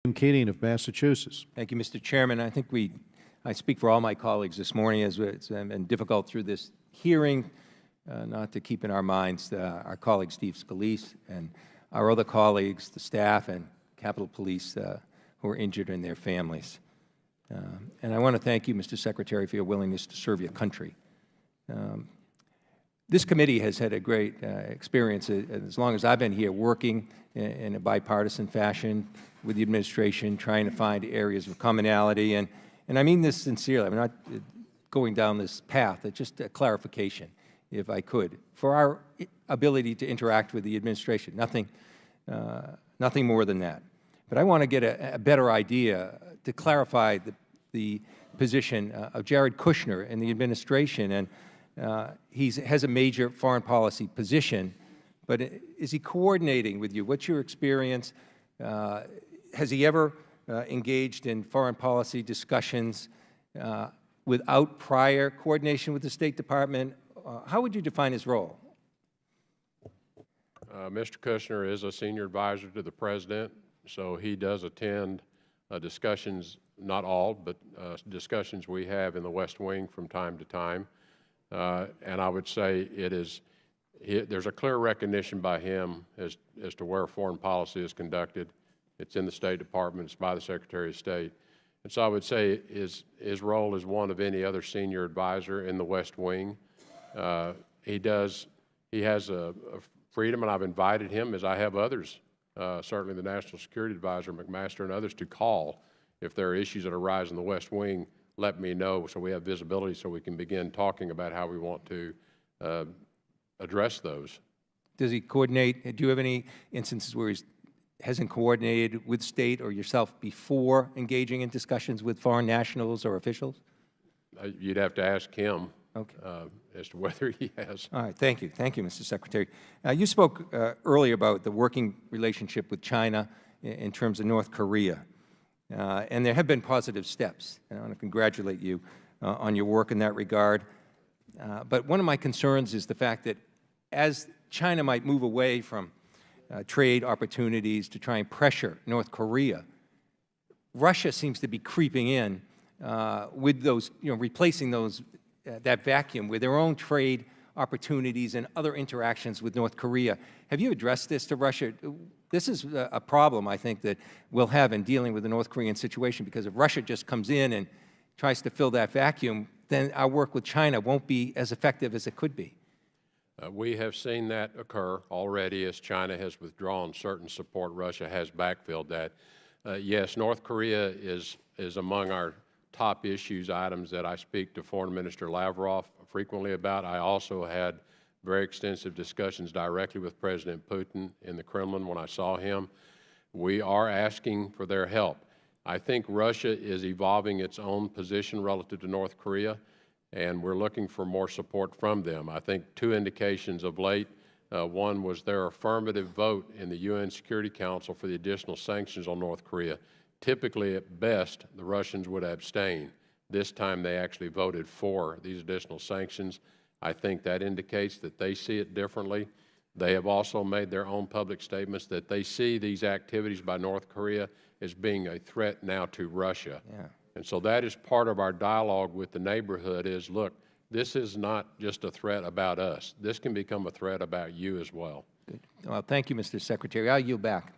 Keating of Massachusetts. Thank you, Mr. Chairman. I think I speak for all my colleagues this morning as it's been difficult through this hearing not to keep in our minds our colleague Steve Scalise and our other colleagues, the staff and Capitol Police who are injured and their families. And I want to thank you, Mr. Secretary, for your willingness to serve your country. This committee has had a great experience as long as I've been here working in a bipartisan fashion with the administration, trying to find areas of commonality. And I mean this sincerely. I'm not going down this path. It's just a clarification, if I could, for our ability to interact with the administration. Nothing more than that. But I want to get a better idea to clarify the position of Jared Kushner and the administration. And he has a major foreign policy position, but is he coordinating with you? What's your experience? Has he ever engaged in foreign policy discussions without prior coordination with the State Department? How would you define his role? Mr. Kushner is a senior advisor to the President, so he does attend discussions, not all, but discussions we have in the West Wing from time to time. And I would say there's a clear recognition by him as to where foreign policy is conducted. It's in the State Department. It's by the Secretary of State. And so I would say his role is one of any other senior advisor in the West Wing. He has a freedom, and I've invited him, as I have others, certainly the National Security Advisor, McMaster, and others, to call if there are issues that arise in the West Wing. Let me know so we have visibility so we can begin talking about how we want to address those. Does he coordinate? Do you have any instances where he hasn't coordinated with State or yourself before engaging in discussions with foreign nationals or officials? You'd have to ask him. Okay. As to whether he has. All right. Thank you. Thank you, Mr. Secretary. You spoke earlier about the working relationship with China in terms of North Korea. And there have been positive steps. And I want to congratulate you on your work in that regard. But one of my concerns is the fact that as China might move away from trade opportunities to try and pressure North Korea, Russia seems to be creeping in with those, replacing that vacuum with their own trade opportunities and other interactions with North Korea. Have you addressed this to Russia? This is a problem, I think, that we'll have in dealing with the North Korean situation, because if Russia just comes in and tries to fill that vacuum, then our work with China won't be as effective as it could be. We have seen that occur already as China has withdrawn certain support. Russia has backfilled that. Yes, North Korea is among our top items that I speak to Foreign Minister Lavrov frequently about. I also had very extensive discussions directly with President Putin in the Kremlin when I saw him. We are asking for their help. I think Russia is evolving its own position relative to North Korea, and we're looking for more support from them. I think two indications of late. One was their affirmative vote in the UN Security Council for the additional sanctions on North Korea. Typically, at best, the Russians would abstain. This time, they actually voted for these additional sanctions. I think that indicates that they see it differently. They have also made their own public statements that they see these activities by North Korea as being a threat now to Russia. Yeah. And so that is part of our dialogue with the neighborhood is, look, this is not just a threat about us. This can become a threat about you as well. Good. Well, thank you, Mr. Secretary. I'll yield back.